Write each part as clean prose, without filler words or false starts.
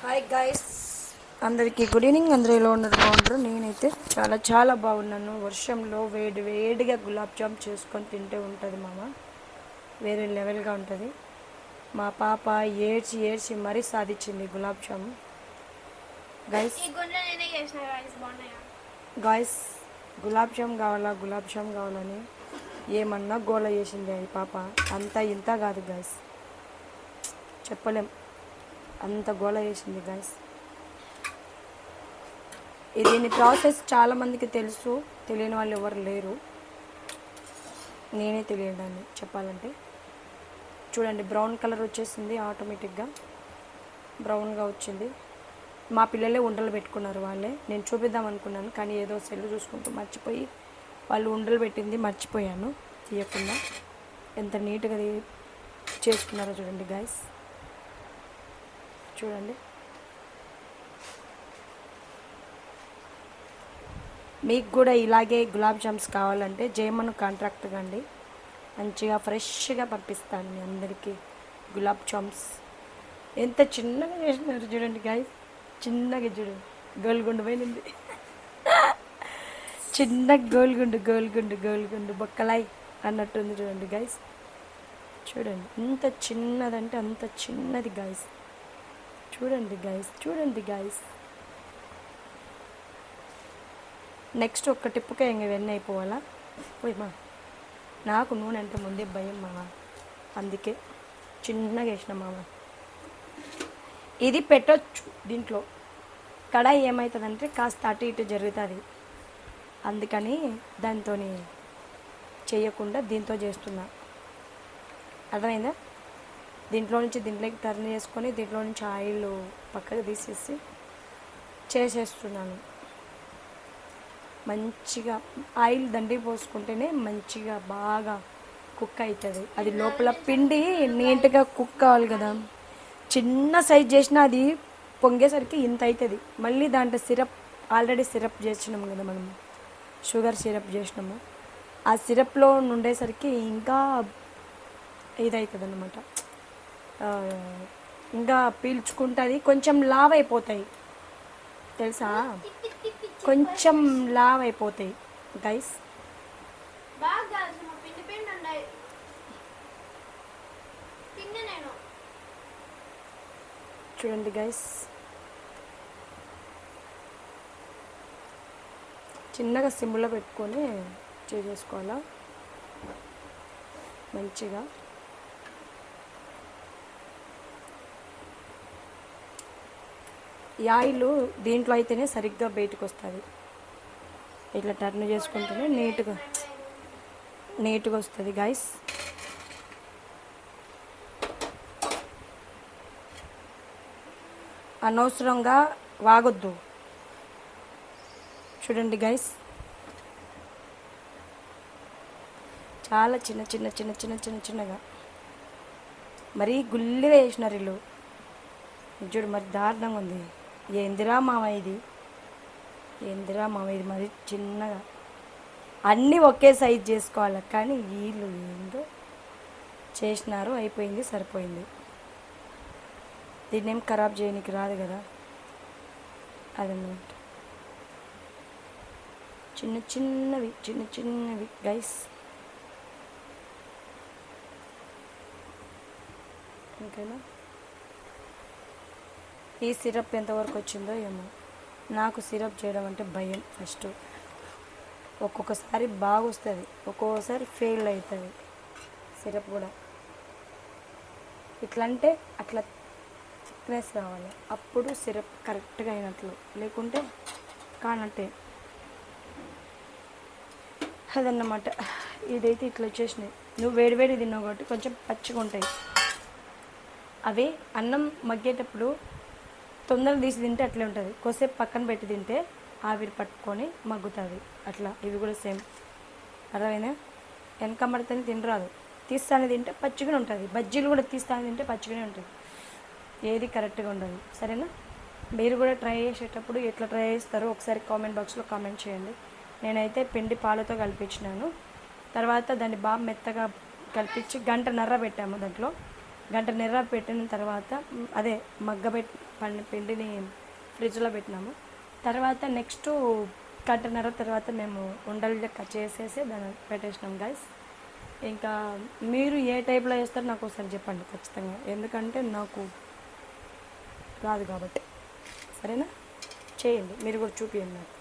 Hi guys, అందరికీ good evening. అందరూ ఎలా ఉన్నారు? బాగుంటారు. నేనైతే చాలా చాలా బాగున్నాను. వర్షంలో వేడి వేడిగా గులాబ్ జామ్ చేసుకొని తింటే ఉంటుంది మామ, వేరే లెవెల్గా ఉంటుంది. మా పాప ఏడ్చి ఏడ్చి మరీ సాధించింది గులాబ్ జామ్. గైస్ గాయస్ గులాబ్ జామ్ కావాలా, గులాబ్ జామ్ కావాలని ఏమన్నా గోల చేసింది అది పాప. అంతా ఇంత కాదు గైస్, చెప్పలేం, అంత గోల చేసింది గైస్. దీని ప్రాసెస్ చాలామందికి తెలుసు, తెలియని వాళ్ళు ఎవరు లేరు. నేనే తెలియదాన్ని చెప్పాలంటే. చూడండి, బ్రౌన్ కలర్ వచ్చేసింది, ఆటోమేటిక్గా బ్రౌన్గా వచ్చింది. మా పిల్లలే ఉండలు పెట్టుకున్నారు వాళ్ళే. నేను చూపిద్దాం అనుకున్నాను, కానీ ఏదో సెల్ చూసుకుంటూ మర్చిపోయి వాళ్ళు ఉండలు పెట్టింది మర్చిపోయాను తీయకుండా. ఎంత నీట్గా చేసుకున్నారో చూడండి గైస్, చూడండి. మీకు కూడా ఇలాగే గులాబ్ జామ్స్ కావాలంటే జయమను కాంట్రాక్ట్ కండి, మంచిగా ఫ్రెష్గా పంపిస్తాను మీ అందరికీ గులాబ్ జామ్స్. ఎంత చిన్నగా చేసినారు చూడండి గాయస్, చిన్నగా చూడండి, గోల్గుండు పోయింది చిన్న గోల్గుండు గోల్గుండు గోల్గుండు బొక్కలాయ్ అన్నట్టుంది చూడండి గాయస్. చూడండి ఎంత చిన్నదంటే అంత చిన్నది గాయస్. చూడండి గాయస్, చూడండి గాయస్. నెక్స్ట్ ఒక్క టిప్పుకే ఇంక ఇవన్నీ అయిపోవాలా. పోయి మా నాకు నూనె అంటే ముందే భయం మామ, అందుకే చిన్నగా వేసిన మామ. ఇది పెట్టొచ్చు దీంట్లో, కడాయి ఏమవుతుందంటే కాస్త అటు ఇటు జరుగుతుంది, అందుకని దాంతో చేయకుండా దీంతో చేస్తున్నా. అర్థమైందా? దీంట్లో నుంచి దీంట్లోకి టర్న్ చేసుకొని దీంట్లో నుంచి ఆయిల్ పక్కకు తీసేసి చేసేస్తున్నాను. మంచిగా ఆయిల్ దండి పోసుకుంటేనే మంచిగా బాగా కుక్ అవుతుంది. అది లోపల పిండి నీట్గా కుక్ కావాలి కదా. చిన్న సైజ్ చేసినా అది పొంగేసరికి ఇంత అవుతుంది. మళ్ళీ దాంట్లో సిరప్, ఆల్రెడీ సిరప్ చేసినాము కదా మనం, షుగర్ సిరప్ చేసినాము. ఆ సిరప్లో ఉండేసరికి ఇంకా ఇదవుతుంది అన్నమాట, ఇంకా పీల్చుకుంటుంది. కొంచెం లావ్ అయిపోతాయి తెలుసా, కొంచెం లావ్ అయిపోతాయి గైస్. చూడండి గైస్, చిన్నగా సిమ్లో పెట్టుకొని చేసేసుకోవాలా మంచిగా. ఈ ఆయిల్ దీంట్లో అయితేనే సరిగ్గా బయటకు వస్తుంది. ఇట్లా టర్న్ చేసుకుంటేనే నీట్గా వస్తుంది గైస్. అనవసరంగా వాగొద్దు. చూడండి గైస్, చాలా చిన్న చిన్న చిన్న చిన్న చిన్న చిన్నగా, మరీ గుల్లిగా వేసినారు వీళ్ళు. చూడు మరి దారుణంగా ఉంది. ఏందిరా మామ ఇది, ఏందిరా మామ ఇది, మరి చిన్నగా. అన్నీ ఒకే సైజ్ చేసుకోవాలి, కానీ వీళ్ళు ఏందో చేసినారు, అయిపోయింది, సరిపోయింది. దీన్ని ఏం ఖరాబ్ చేయడానికి రాదు కదా, అదన్నమాట. చిన్న చిన్నవి చిన్న చిన్నవి గైస్. ఇంకేనా ఈ సిరప్ ఎంతవరకు వచ్చిందో ఏమో. నాకు సిరప్ చేయడం అంటే భయం. ఫస్ట్ ఒక్కొక్కసారి బాగా వస్తుంది, ఒక్కొక్కసారి ఫెయిల్ అవుతుంది సిరప్ కూడా. ఇట్లా అంటే అట్లా థిక్నెస్ రావాలి, అప్పుడు సిరప్ కరెక్ట్గా అయినట్లు, లేకుంటే కానట్టే. అదన్నమాట. ఇదైతే ఇట్లా వచ్చేసినాయి. నువ్వు వేడివేడి తిన్నావు కాబట్టి కొంచెం పచ్చిగా ఉంటాయి అవి. అన్నం మగ్గేటప్పుడు తొందరగా తీసి తింటే అట్లే ఉంటుంది, కొద్దిసేపు పక్కన పెట్టి తింటే ఆవిరి పట్టుకొని మగ్గుతుంది అట్లా. ఇవి కూడా సేమ్, అర్థమైనా? వెనకమ్మడితేనే తినరాదు, తీస్తానే తింటే పచ్చిగానే ఉంటుంది. బజ్జీలు కూడా తీస్తానే తింటే పచ్చిగానే ఉంటుంది, ఏది కరెక్ట్గా ఉండదు. సరేనా? మీరు కూడా ట్రై చేసేటప్పుడు ఎట్లా ట్రై చేస్తారో ఒకసారి కామెంట్ బాక్స్లో కామెంట్ చేయండి. నేనైతే పిండి పాలతో కలిపించినాను, తర్వాత దాన్ని బాగా మెత్తగా కలిపించి 1.5 గంట పెట్టాము. దాంట్లో 1.5 గంట పెట్టిన తర్వాత అదే పిండిని ఫ్రిడ్జ్లో పెట్టినాము. తర్వాత నెక్స్ట్ గంటన్నర తర్వాత మేము ఉండలు లెక్క చేసేసి దాన్ని పెట్టేసినాం గైస్. ఇంకా మీరు ఏ టైప్లో వేస్తారో నాకు ఒకసారి చెప్పండి ఖచ్చితంగా, ఎందుకంటే నాకు రాదు కాబట్టి. సరేనా, చేయండి మీరు కూడా, చూపించండి నాకు,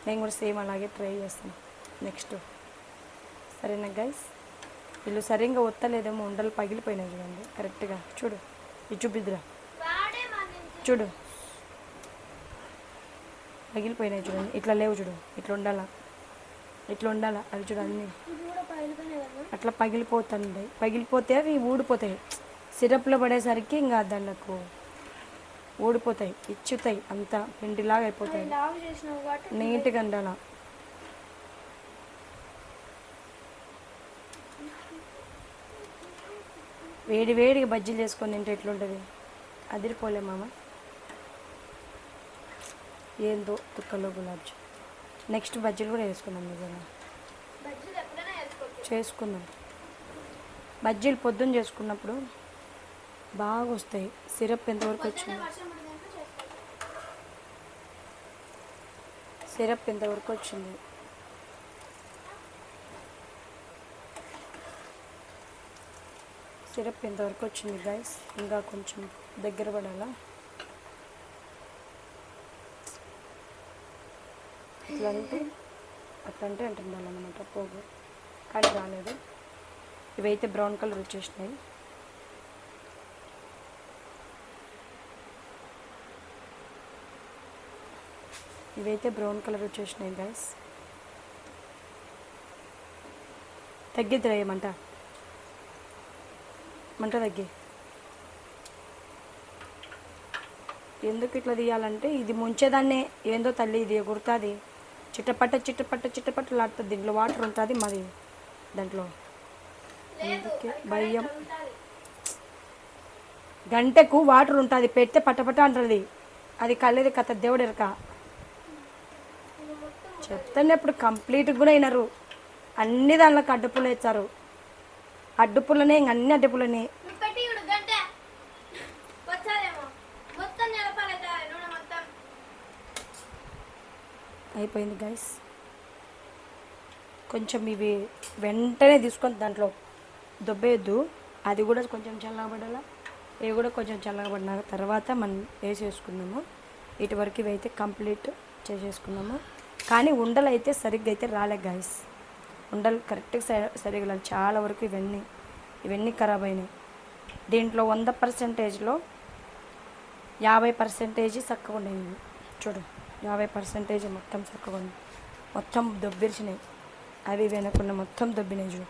నేను కూడా సేమ్ అలాగే ట్రై చేస్తాను నెక్స్ట్. సరేనా గైస్, వీళ్ళు సరిగ్గా ఒత్తలేదేమో, ఉండలు పగిలిపోయినాయి చూడండి కరెక్ట్గా. చూడు, ఇది చూపిద్దురా, చూడు పగిలిపోయినాయి చూడండి, ఇట్లా లేవు చూడు, ఇట్లా ఉండాలా, ఇట్లా ఉండాలా, అవి చూడు అన్నీ అట్లా పగిలిపోతుంది. పగిలిపోతే అవి ఊడిపోతాయి, సిరప్లో పడేసరికి ఇంకా దానికి ఊడిపోతాయి, ఇచ్చుతాయి, అంతా పిండిలాగా అయిపోతాయి. నీట్గా ఉండాలా. వేడి వేడిగా బజ్జీలు చేసుకొని తింటే ఎట్లుంటుంది, అదిరిపోలే మామ. ఏందో తుక్కలో గులాబ్ జామ్. నెక్స్ట్ బజ్జీలు కూడా వేసుకుందాం, నిజంగా చేసుకుందాం. బజ్జీలు పొద్దున్న చేసుకున్నప్పుడు బాగా వస్తాయి. సిరప్ ఎంతవరకు వచ్చింది, సిరప్ ఎంతవరకు వచ్చింది. సిరప్ ఎంతవరకు వచ్చింది గైస్, ఇంకా కొంచెం దగ్గర పడాలా. ఇట్లా అంటే అట్లంటే అంటుండాలన్నమాట పోగు, కానీ రాలేదు. ఇవైతే బ్రౌన్ కలర్ వచ్చేసినాయి. ఇవైతే బ్రౌన్ కలర్ వచ్చేసినాయి గైస్. తగ్గిద్దిరా ఏమంట, మంట తగ్గి. ఎందుకు ఇట్లా తీయాలంటే ఇది ముంచేదాన్నే, ఏందో తల్లి ఇది గుర్తుంది, చిట్టపట్ట చిట్టపట్ట చిట్టపట్టలాడుతుంది. దీంట్లో వాటర్ ఉంటుంది మరి దాంట్లో, అందుకే భయం. గంటకు వాటర్ ఉంటుంది, పెడితే పట్టపట్ట అంటుంది. అది కళ్ళేది కథ, దేవుడు ఎరక. చెప్తాను ఎప్పుడు కంప్లీట్గా కూడా అయినారు. అన్ని దానిలోకి అడ్డుపులు వేస్తారు, అడ్డుపుల్లనే, ఇంక అన్ని అడ్డుపుల్లనే. అయిపోయింది గైస్. కొంచెం ఇవి వెంటనే తీసుకొని దాంట్లో దొబ్బేయద్దు, అది కూడా కొంచెం చల్లగబడాల. ఇవి కూడా కొంచెం చల్లగబడిన తర్వాత మనం వేసేసుకున్నాము. ఇటు వరకు ఇవి అయితే కంప్లీట్ చేసేసుకున్నాము. కానీ ఉండలు అయితే సరిగ్గా అయితే రాలే గైస్, ఉండలు కరెక్ట్గా సరిగ్గా చాలా వరకు ఇవన్నీ ఖరాబ్ అయినాయి. దీంట్లో 100%లో 50% చక్కగా ఉన్నాయి. చూడు, 50% మొత్తం చక్కగా ఉంది, మొత్తం దొబ్బిరిచినాయి. అవి వెనకుండా మొత్తం దొబ్బినాయి చూడు.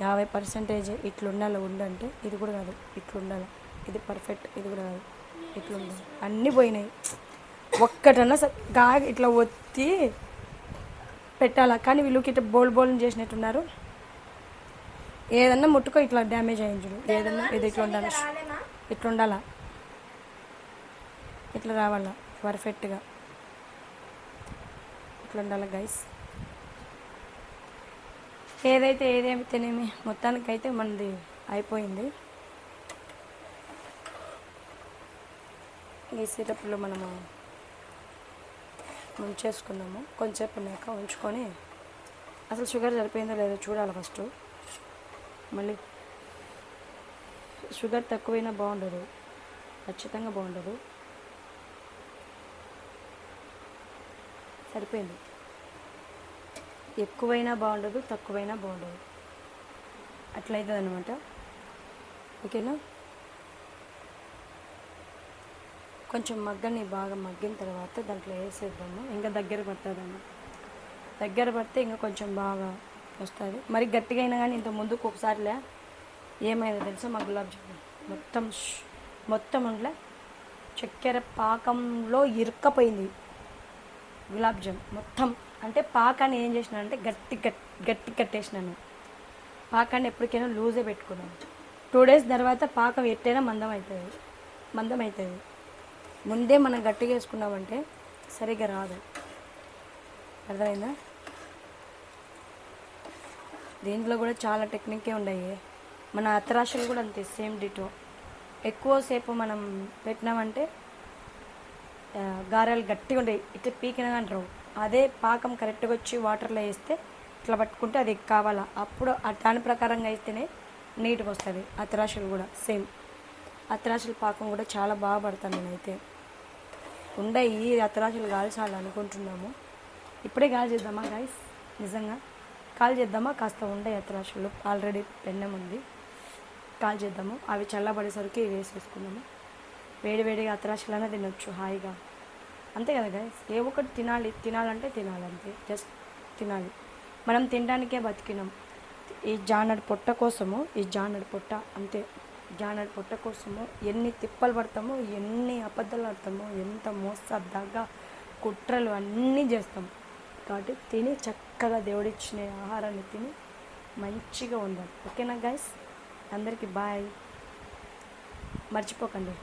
50% ఇట్లుండాలి ఉండంటే, ఇది కూడా కాదు, ఇట్లుండాలి, ఇది పర్ఫెక్ట్, ఇది కూడా కాదు, ఇట్లుండాలి. అన్నీ పోయినాయి. ఒక్కటన్నా ఇట్లా ఒత్తి పెట్టాలా, కానీ వీళ్ళకి ఇట్లా బోల్ని చేసినట్టున్నారు. ఏదన్నా ముట్టుకో ఇట్లా డ్యామేజ్ అయ్యింది చూడు. ఏదన్నా ఇది ఇట్లా ఉండాలి, ఇట్లా ఉండాలా, ఇట్లా రావాలా పర్ఫెక్ట్గా, ఇట్లా ఉండాలి గైస్. ఏదేమైతేనేమి మొత్తానికైతే మనది అయిపోయింది. ఈ సిరప్లో మనము ఉంచేసుకున్నాము. కొంచెంసేపు ఉన్నాక ఉంచుకొని అసలు షుగర్ సరిపోయిందో లేదో చూడాలి ఫస్ట్. మళ్ళీ షుగర్ తక్కువైనా బాగుండదు, ఖచ్చితంగా బాగుండదు. సరిపోయింది, ఎక్కువైనా బాగుండదు, తక్కువైనా బాగుండదు, అట్లయితుంది అనమాట. ఓకేనా, కొంచెం బాగా మగ్గిన తర్వాత దాంట్లో వేసేద్దాము. ఇంకా దగ్గర పడుతుందన్న, దగ్గర పడితే ఇంకా కొంచెం బాగా వస్తుంది. మరి గట్టిగా అయినా కానీ ఇంత ముందుకు ఒకసారిలే ఏమైనా తెలుసా, మా గులాబ్ జామున్ మొత్తం ఉండలే, చక్కెర పాకంలో ఇరుక్కపోయింది గులాబ్ జామ్ మొత్తం. అంటే పాకాన్ని ఏం చేసినానంటే గట్టి కట్టేసినాను. పాకాన్ని ఎప్పటికైనా లూజే పెట్టుకున్నాను. 2 days తర్వాత పాకం ఎట్టైనా మందం అవుతుంది. ముందే మనం గట్టిగా వేసుకున్నామంటే సరిగ్గా రాదు, అర్థమైందా. దీంట్లో కూడా చాలా టెక్నికే ఉన్నాయి. మన అత్తరాశలు కూడా అంతే, సేమ్ డిటో. ఎక్కువసేపు మనం పెట్టినామంటే గారెలు గట్టిగా ఉంటాయి, ఇట్లా పీకిన అంటారు. అదే పాకం కరెక్ట్గా వచ్చి వాటర్లో వేస్తే ఇట్లా పట్టుకుంటే అది కావాలా, అప్పుడు దాని ప్రకారంగా అయితేనే నీట్గా వస్తుంది. అతరాశులు కూడా సేమ్, అతరాశుల పాకం కూడా చాలా బాగా పడతాను నేనైతే. ఉండే ఈ అతరాశులు కాల్చాలనుకుంటున్నాము. ఇప్పుడే కాల్ చేద్దామా గైస్? నిజంగా కాల్ చేద్దామా? కాస్త ఉండే అతరాశులు ఆల్రెడీ పెన్నెం ఉంది, కాల్ చేద్దాము. అవి చల్లబడేసరికి వేసేసుకున్నాము. వేడివేడిగా అతరాశులనే తినొచ్చు హాయిగా, అంతే కదా గైస్? ఏ ఒకటి తినాలంటే తినాలంతే, జస్ట్ తినాలి. మనం తినడానికే బతికినాం. ఈ జానడి పొట్ట కోసము, ఈ జానడి పొట్ట అంతే, జానడి పొట్ట కోసము ఎన్ని తిప్పలు పడతామో, ఎన్ని అబద్ధాలు ఆడతామో, ఎంత మోసద్దాగా కుట్రలు అన్నీ చేస్తాం. కాబట్టి తిని చక్కగా దేవుడిచ్చిన ఆహారాన్ని తిని మంచిగా ఉండాలి. ఓకేనా గైస్? అందరికీ బాయ్. మర్చిపోకండి.